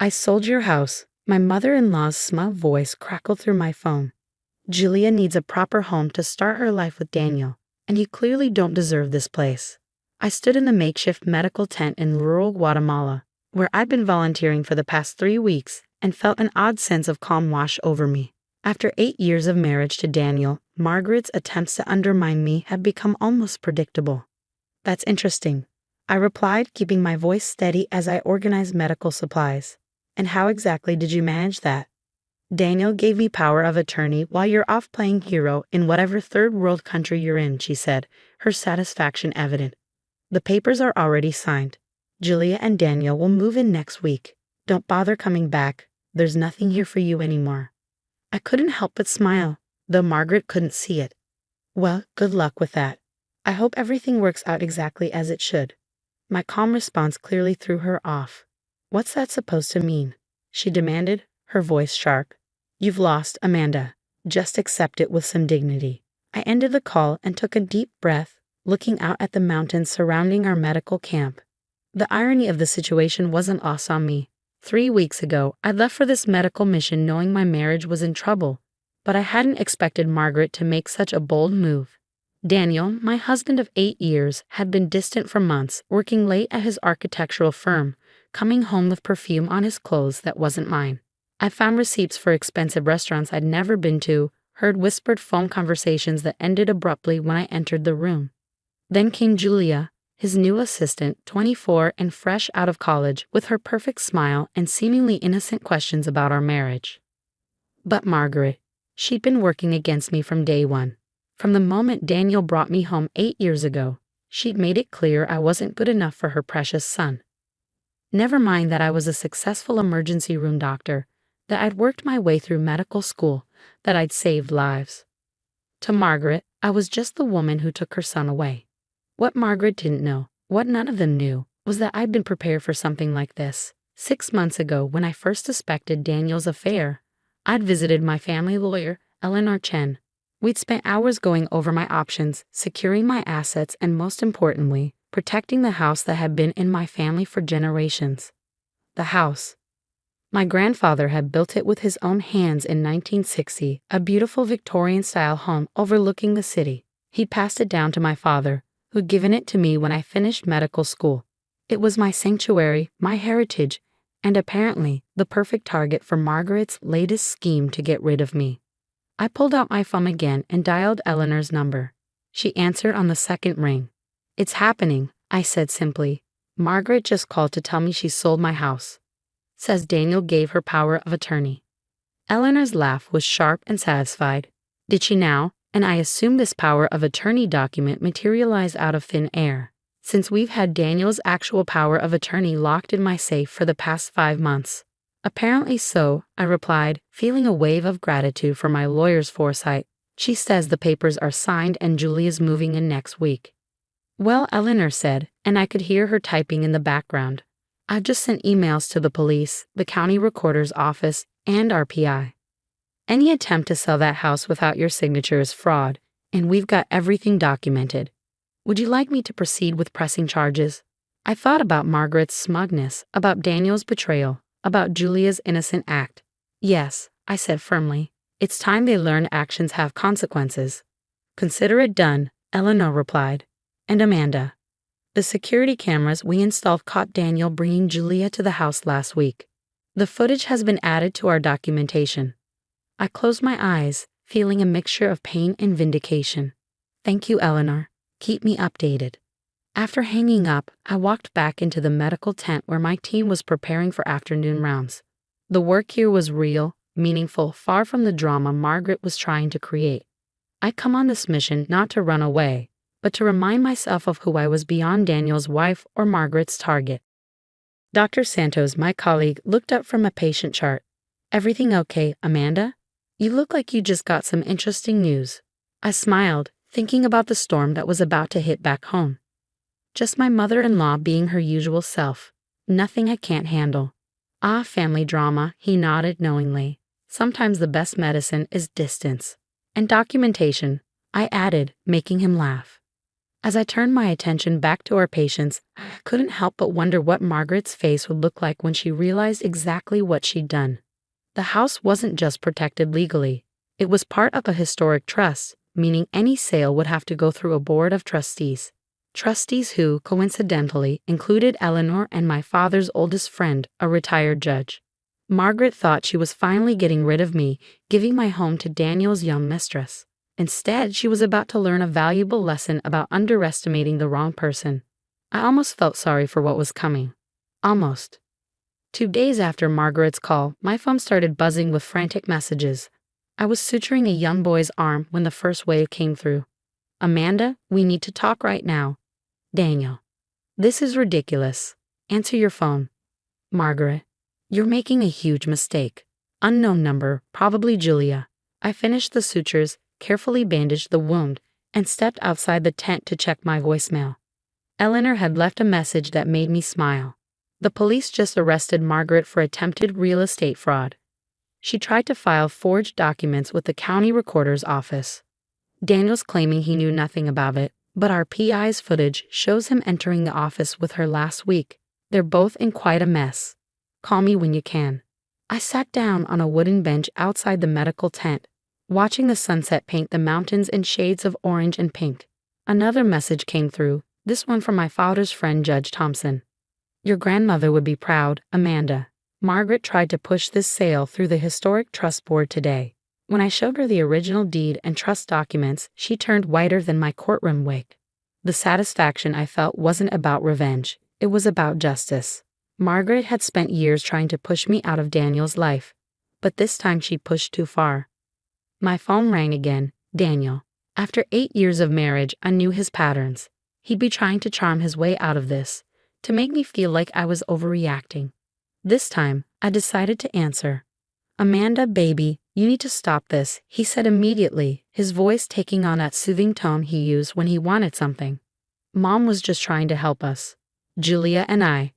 I sold your house. My mother-in-law's smug voice crackled through my phone. Julia needs a proper home to start her life with Daniel, and you clearly don't deserve this place. I stood in the makeshift medical tent in rural Guatemala, where I'd been volunteering for the past 3 weeks, and felt an odd sense of calm wash over me. After 8 years of marriage to Daniel, Margaret's attempts to undermine me have become almost predictable. That's interesting, I replied, keeping my voice steady as I organized medical supplies. And how exactly did you manage that? Daniel gave me power of attorney while you're off playing hero in whatever third world country you're in, she said, her satisfaction evident. The papers are already signed. Julia and Daniel will move in next week. Don't bother coming back. There's nothing here for you anymore. I couldn't help but smile, though Margaret couldn't see it. Well, good luck with that. I hope everything works out exactly as it should. My calm response clearly threw her off. What's that supposed to mean? She demanded, her voice sharp. You've lost, Amanda. Just accept it with some dignity. I ended the call and took a deep breath, looking out at the mountains surrounding our medical camp. The irony of the situation wasn't lost on me. 3 weeks ago, I left for this medical mission knowing my marriage was in trouble, but I hadn't expected Margaret to make such a bold move. Daniel, my husband of 8 years, had been distant for months, working late at his architectural firm, coming home with perfume on his clothes that wasn't mine. I found receipts for expensive restaurants I'd never been to, heard whispered phone conversations that ended abruptly when I entered the room. Then came Julia, his new assistant, 24 and fresh out of college, with her perfect smile and seemingly innocent questions about our marriage. But Margaret, she'd been working against me from day one. From the moment Daniel brought me home 8 years ago, she'd made it clear I wasn't good enough for her precious son. Never mind that I was a successful emergency room doctor, that I'd worked my way through medical school, that I'd saved lives. To Margaret, I was just the woman who took her son away. What Margaret didn't know, what none of them knew, was that I'd been prepared for something like this. 6 months ago, when I first suspected Daniel's affair, I'd visited my family lawyer, Eleanor Chen. We'd spent hours going over my options, securing my assets, and most importantly, protecting the house that had been in my family for generations. The house. My grandfather had built it with his own hands in 1960, a beautiful Victorian-style home overlooking the city. He'd passed it down to my father, who'd given it to me when I finished medical school. It was my sanctuary, my heritage, and apparently the perfect target for Margaret's latest scheme to get rid of me. I pulled out my phone again and dialed Eleanor's number. She answered on the second ring. It's happening, I said simply. Margaret just called to tell me she sold my house. Says Daniel gave her power of attorney. Eleanor's laugh was sharp and satisfied. Did she now? And I assume this power of attorney document materialized out of thin air, since we've had Daniel's actual power of attorney locked in my safe for the past 5 months. Apparently so, I replied, feeling a wave of gratitude for my lawyer's foresight. She says the papers are signed and Julia's moving in next week. Well, Eleanor said, and I could hear her typing in the background. I've just sent emails to the police, the county recorder's office, and RPI. Any attempt to sell that house without your signature is fraud, and we've got everything documented. Would you like me to proceed with pressing charges? I thought about Margaret's smugness, about Daniel's betrayal, about Julia's innocent act. Yes, I said firmly. It's time they learned actions have consequences. Consider it done, Eleanor replied. And Amanda. The security cameras we installed caught Daniel bringing Julia to the house last week. The footage has been added to our documentation. I closed my eyes, feeling a mixture of pain and vindication. Thank you, Eleanor. Keep me updated. After hanging up, I walked back into the medical tent where my team was preparing for afternoon rounds. The work here was real, meaningful, far from the drama Margaret was trying to create. I come on this mission not to run away, but to remind myself of who I was beyond Daniel's wife or Margaret's target. Dr. Santos, my colleague, looked up from a patient chart. Everything okay, Amanda? You look like you just got some interesting news. I smiled, thinking about the storm that was about to hit back home. Just my mother-in-law being her usual self. Nothing I can't handle. Ah, family drama, he nodded knowingly. Sometimes the best medicine is distance. And documentation, I added, making him laugh. As I turned my attention back to our patients, I couldn't help but wonder what Margaret's face would look like when she realized exactly what she'd done. The house wasn't just protected legally. It was part of a historic trust, meaning any sale would have to go through a board of trustees. Trustees who, coincidentally, included Eleanor and my father's oldest friend, a retired judge. Margaret thought she was finally getting rid of me, giving my home to Daniel's young mistress. Instead, she was about to learn a valuable lesson about underestimating the wrong person. I almost felt sorry for what was coming. Almost. 2 days after Margaret's call, my phone started buzzing with frantic messages. I was suturing a young boy's arm when the first wave came through. "Amanda, we need to talk right now." "Daniel. This is ridiculous. Answer your phone." "Margaret. You're making a huge mistake. Unknown number, probably Julia." I finished the sutures, carefully bandaged the wound, and stepped outside the tent to check my voicemail. Eleanor had left a message that made me smile. The police just arrested Margaret for attempted real estate fraud. She tried to file forged documents with the county recorder's office. Daniel's claiming he knew nothing about it, but our PI's footage shows him entering the office with her last week. They're both in quite a mess. Call me when you can. I sat down on a wooden bench outside the medical tent, watching the sunset paint the mountains in shades of orange and pink. Another message came through, this one from my father's friend Judge Thompson. "Your grandmother would be proud, Amanda. Margaret tried to push this sale through the historic trust board today. When I showed her the original deed and trust documents, she turned whiter than my courtroom wig. The satisfaction I felt wasn't about revenge, it was about justice. Margaret had spent years trying to push me out of Daniel's life, but this time she pushed too far." My phone rang again. Daniel. After 8 years of marriage, I knew his patterns. He'd be trying to charm his way out of this, to make me feel like I was overreacting. This time, I decided to answer. "Amanda, baby, you need to stop this," he said immediately, his voice taking on that soothing tone he used when he wanted something. "Mom was just trying to help us. Julia and I.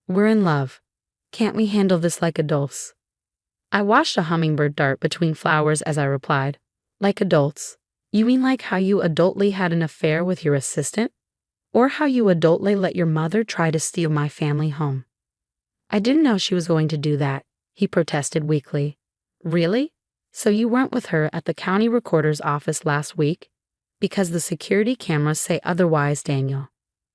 We're in love. Can't we handle this like adults?" I watched a hummingbird dart between flowers as I replied. "Like adults? You mean like how you adultly had an affair with your assistant? Or how you adultly let your mother try to steal my family home?" "I didn't know she was going to do that," he protested weakly. "Really? So you weren't with her at the county recorder's office last week? Because the security cameras say otherwise, Daniel."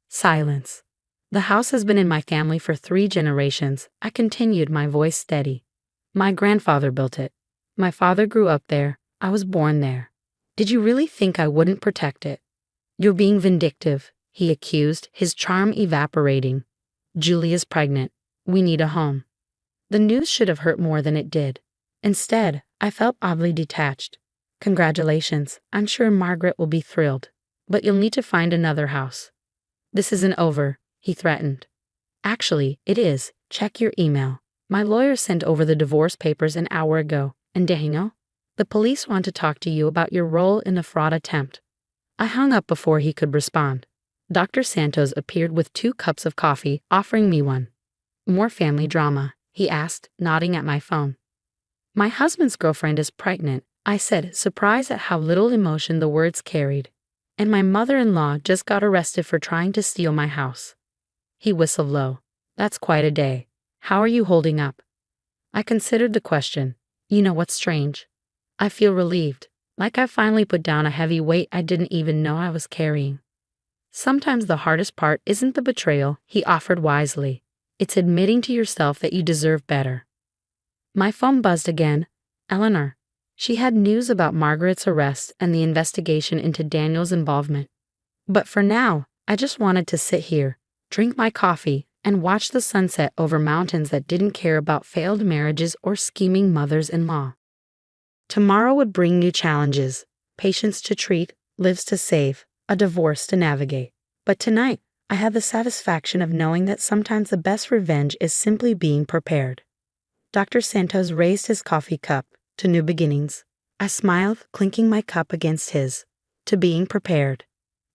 Silence. "The house has been in my family for 3 generations," I continued, my voice steady. "My grandfather built it. My father grew up there. I was born there. Did you really think I wouldn't protect it?" "You're being vindictive," he accused, his charm evaporating. "Julia's pregnant. We need a home." The news should have hurt more than it did. Instead, I felt oddly detached. "Congratulations. I'm sure Margaret will be thrilled. But you'll need to find another house." "This isn't over," he threatened. "Actually, it is. Check your email. My lawyer sent over the divorce papers an hour ago. And Daniel, the police want to talk to you about your role in the fraud attempt." I hung up before he could respond. Dr. Santos appeared with 2 cups of coffee, offering me one. "More family drama?" he asked, nodding at my phone. "My husband's girlfriend is pregnant," I said, surprised at how little emotion the words carried. "And my mother-in-law just got arrested for trying to steal my house." He whistled low. "That's quite a day. How are you holding up?" I considered the question. You know what's strange? I feel relieved, like I finally put down a heavy weight I didn't even know I was carrying. "Sometimes the hardest part isn't the betrayal," he offered wisely. "It's admitting to yourself that you deserve better." My phone buzzed again. Eleanor. She had news about Margaret's arrest and the investigation into Daniel's involvement. But for now, I just wanted to sit here, drink my coffee, and watch the sunset over mountains that didn't care about failed marriages or scheming mothers-in-law. Tomorrow would bring new challenges, patients to treat, lives to save, a divorce to navigate. But tonight, I had the satisfaction of knowing that sometimes the best revenge is simply being prepared. Dr. Santos raised his coffee cup to new beginnings. I smiled, clinking my cup against his. To being prepared.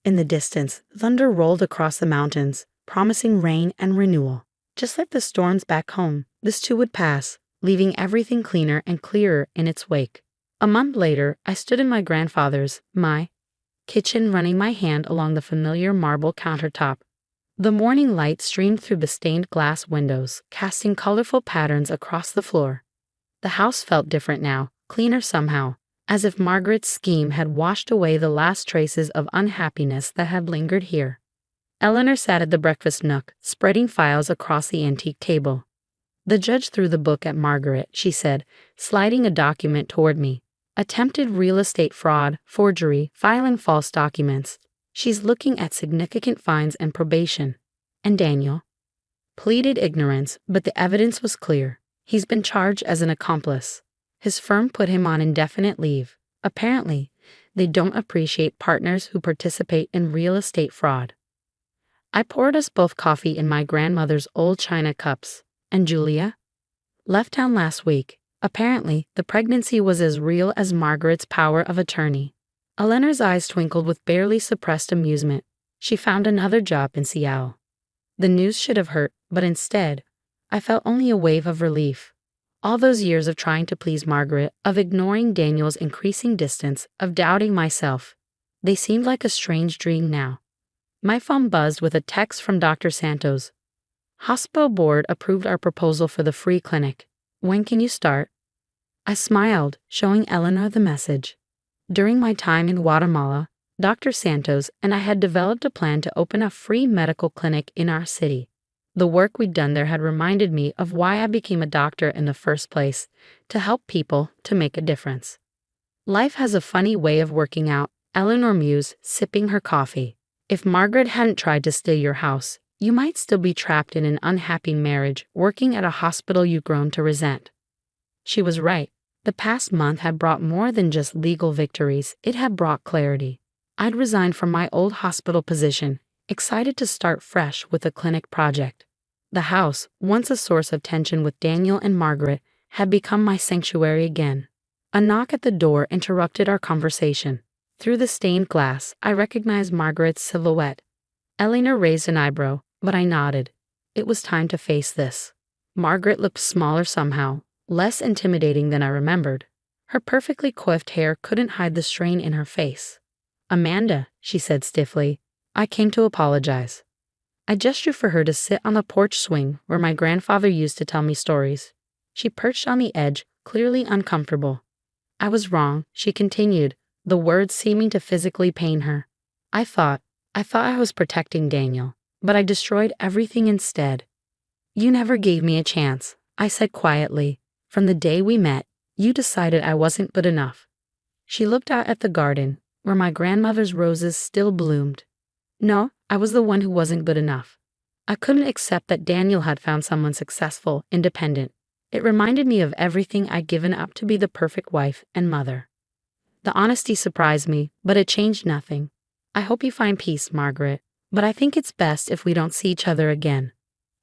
In the distance, thunder rolled across the mountains, promising rain and renewal. Just like the storms back home, this too would pass, leaving everything cleaner and clearer in its wake. A month later, I stood in my grandfather's, kitchen, running my hand along the familiar marble countertop. The morning light streamed through the stained glass windows, casting colorful patterns across the floor. The house felt different now, cleaner somehow, as if Margaret's scheme had washed away the last traces of unhappiness that had lingered here. Eleanor sat at the breakfast nook, spreading files across the antique table. "The judge threw the book at Margaret," she said, sliding a document toward me. "Attempted real estate fraud, forgery, filing false documents. She's looking at significant fines and probation." "And Daniel?" "Pleaded ignorance, but the evidence was clear. He's been charged as an accomplice. His firm put him on indefinite leave. Apparently, they don't appreciate partners who participate in real estate fraud." I poured us both coffee in my grandmother's old china cups. "And Julia?" "Left town last week. Apparently, the pregnancy was as real as Margaret's power of attorney." Eleanor's eyes twinkled with barely suppressed amusement. "She found another job in Seattle." The news should have hurt, but instead, I felt only a wave of relief. All those years of trying to please Margaret, of ignoring Daniel's increasing distance, of doubting myself, they seemed like a strange dream now. My phone buzzed with a text from Dr. Santos. "Hospital board approved our proposal for the free clinic. When can you start?" I smiled, showing Eleanor the message. During my time in Guatemala, Dr. Santos and I had developed a plan to open a free medical clinic in our city. The work we'd done there had reminded me of why I became a doctor in the first place, to help people, to make a difference. "Life has a funny way of working out," Eleanor mused, sipping her coffee. "If Margaret hadn't tried to steal your house, you might still be trapped in an unhappy marriage, working at a hospital you've grown to resent." She was right. The past month had brought more than just legal victories, it had brought clarity. I'd resigned from my old hospital position, excited to start fresh with a clinic project. The house, once a source of tension with Daniel and Margaret, had become my sanctuary again. A knock at the door interrupted our conversation. Through the stained glass, I recognized Margaret's silhouette. Eleanor raised an eyebrow, but I nodded. It was time to face this. Margaret looked smaller somehow, less intimidating than I remembered. Her perfectly coiffed hair couldn't hide the strain in her face. "Amanda," she said stiffly, "I came to apologize." I gestured for her to sit on the porch swing where my grandfather used to tell me stories. She perched on the edge, clearly uncomfortable. "I was wrong," she continued, the words seeming to physically pain her. I thought I was protecting Daniel, but I destroyed everything instead." "You never gave me a chance," I said quietly. "From the day we met, you decided I wasn't good enough." She looked out at the garden, where my grandmother's roses still bloomed. "No, I was the one who wasn't good enough. I couldn't accept that Daniel had found someone successful, independent. It reminded me of everything I'd given up to be the perfect wife and mother." The honesty surprised me, but it changed nothing. "I hope you find peace, Margaret, but I think it's best if we don't see each other again."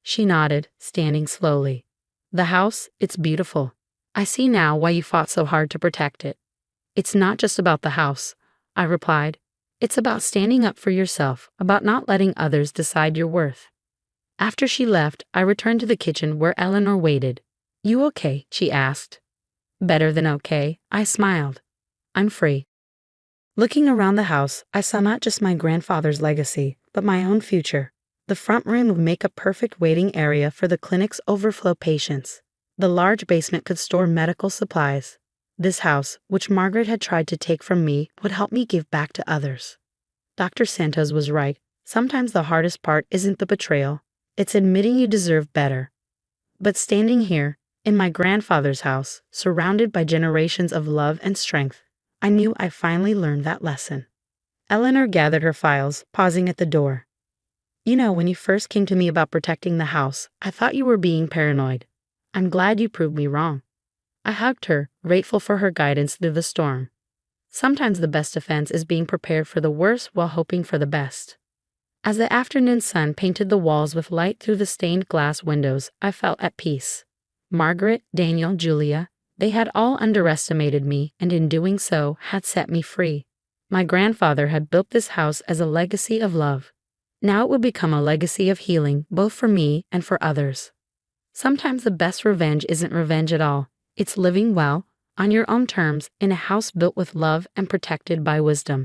She nodded, standing slowly. "The house, it's beautiful. I see now why you fought so hard to protect it." "It's not just about the house," I replied. "It's about standing up for yourself, about not letting others decide your worth." After she left, I returned to the kitchen where Eleanor waited. "You okay?" she asked. "Better than okay," I smiled. "I'm free." Looking around the house, I saw not just my grandfather's legacy, but my own future. The front room would make a perfect waiting area for the clinic's overflow patients. The large basement could store medical supplies. This house, which Margaret had tried to take from me, would help me give back to others. Dr. Santos was right. Sometimes the hardest part isn't the betrayal. It's admitting you deserve better. But standing here, in my grandfather's house, surrounded by generations of love and strength, I knew I finally learned that lesson. Eleanor gathered her files, pausing at the door. "You know, when you first came to me about protecting the house, I thought you were being paranoid. I'm glad you proved me wrong." I hugged her, grateful for her guidance through the storm. Sometimes the best defense is being prepared for the worst while hoping for the best. As the afternoon sun painted the walls with light through the stained glass windows, I felt at peace. Margaret, Daniel, Julia, they had all underestimated me, and in doing so, had set me free. My grandfather had built this house as a legacy of love. Now it would become a legacy of healing, both for me and for others. Sometimes the best revenge isn't revenge at all. It's living well, on your own terms, in a house built with love and protected by wisdom.